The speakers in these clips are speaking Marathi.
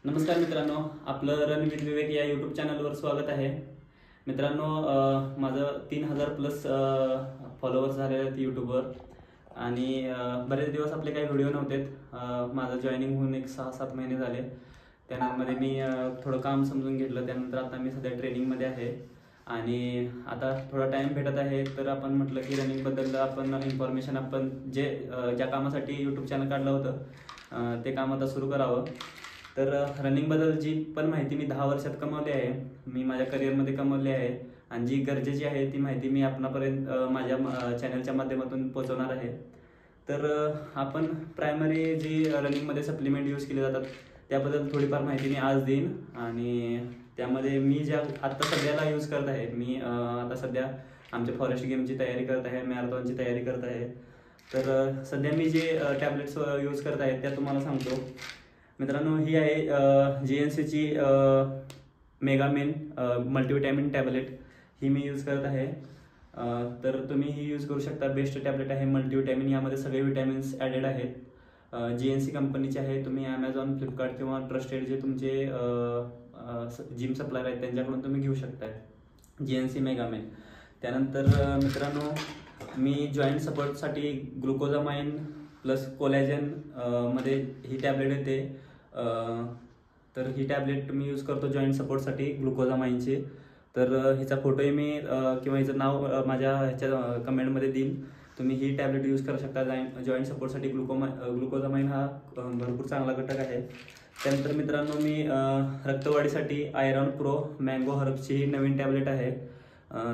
नमस्कार मित्रांनो, आपलं रन विथ विवेक या यूट्यूब चॅनलवर स्वागत आहे. मित्रांनो, माझं 3000 प्लस फॉलोअर्स झाले आहेत यूट्यूबवर आणि बरेच दिवस आपले काही व्हिडिओ नव्हते. माझं जॉईनिंग होऊन एक 6-7 महिने झाले. त्यामध्ये मी थोडं काम समजून घेतलं. त्यानंतर आता मी सध्या ट्रेनिंगमध्ये आहे आणि आता थोडा टाईम भेटत आहे. तर आपण म्हटलं की रनिंगबद्दल आपण इन्फॉर्मेशन आपण ज्या कामासाठी यूट्यूब चॅनल काढलं होतं ते काम आता सुरू करावं. तर रनिंगबद्दल जी पण माहिती मी 10 वर्षात कमावली आहे, मी माझ्या करिअरमध्ये कमावली आहे आणि जी गरजेची आहे ती माहिती मी आपणापर्यंत माझ्या चॅनलच्या माध्यमातून पोहोचवणार आहे. तर आपण प्रायमरी जी रनिंगमध्ये सप्लिमेंट यूज केले जातात त्याबद्दल थोडीफार माहिती मी आज देईन आणि त्यामध्ये मी ज्या आत्ता सध्याला यूज करत आहे, मी आता सध्या आमच्या फॉरेस्ट गेमची तयारी करत आहे, मॅरेथॉनची तयारी करत आहे. तर सध्या मी जे टॅबलेट्स यूज करत आहे त्या तुम्हाला सांगतो. मित्रांनो, ही आहे GNCची मेगामेन मल्टीविटॅमिन टॅबलेट. ही मी यूज करत आहे. तर तुम्ही ही यूज करू शकता. बेस्ट टॅबलेट आहे मल्टीविटॅमिन. यामध्ये सगळे विटॅमिन्स ॲडेड आहेत. GNC कंपनीचे आहे. तुम्ही ॲमेझॉन, फ्लिपकार्ट किंवा ट्रस्टेड जे तुमचे जिम सप्लायर आहेत त्यांच्याकडून तुम्ही घेऊ शकताय GNC मेगामेन. त्यानंतर मित्रांनो, मी जॉईंट सपोर्टसाठी ग्लुकोजामाइन प्लस कोलॅजन मध्ये ही टॅबलेट येते. तर ही टॅबलेट मी यूज करतो जॉईंट सपोर्टसाठी ग्लुकोजामाइनची. तर हिचा फोटोही मी किंवा हिचं नाव माझ्या ह्याच्या कमेंटमध्ये देईन. तुम्ही ही टॅबलेट यूज करू शकता. जॉईंट सपोर्टसाठी ग्लुकोजामाइन हा भरपूर चांगला घटक आहे. त्यानंतर मित्रांनो, मी रक्तवाढीसाठी आयरॉन प्रो मँगो हर्बची ही नवीन टॅबलेट आहे.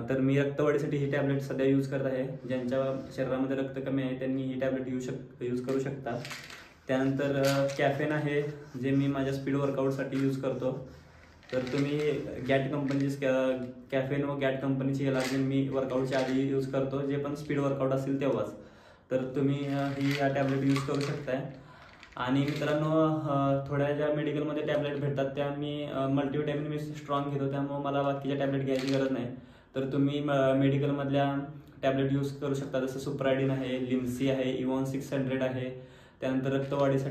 तर मी रक्तवाढीसाठी ही टॅबलेट सध्या यूज करत आहे. ज्यांच्या शरीरामध्ये रक्त कमी आहे त्यांनी ही टॅबलेट यूज करू शकता. त्यानंतर कॅफेन आहे जे मी माझ्या स्पीड वर्कआउटसाठी यूज करतो. तर तुम्ही गॅट कंपनीची कॅफेन व गॅट कंपनीची एलार्जिन मी वर्कआउटच्या आधी यूज करतो, जे पण स्पीड वर्कआउट असेल तेव्हाच. तर तुम्ही या टॅबलेट यूज करू शकताय. आणि मित्रांनो, थोड्या ज्या मेडिकलमध्ये टॅबलेट भेटतात त्या मी मल्टीविटॅमिन मी स्ट्रॉंग घेतो, त्यामुळे मला बाकीच्या टॅबलेट घ्यायची गरज नाही. तर तुम्ही मेडिकलमधल्या टॅबलेट यूज करू शकता. जसं सुप्रायडिन आहे, लिम्सी आहे, इवॉन 600 आहे. त्यानंतर रक्तवाढीसाठी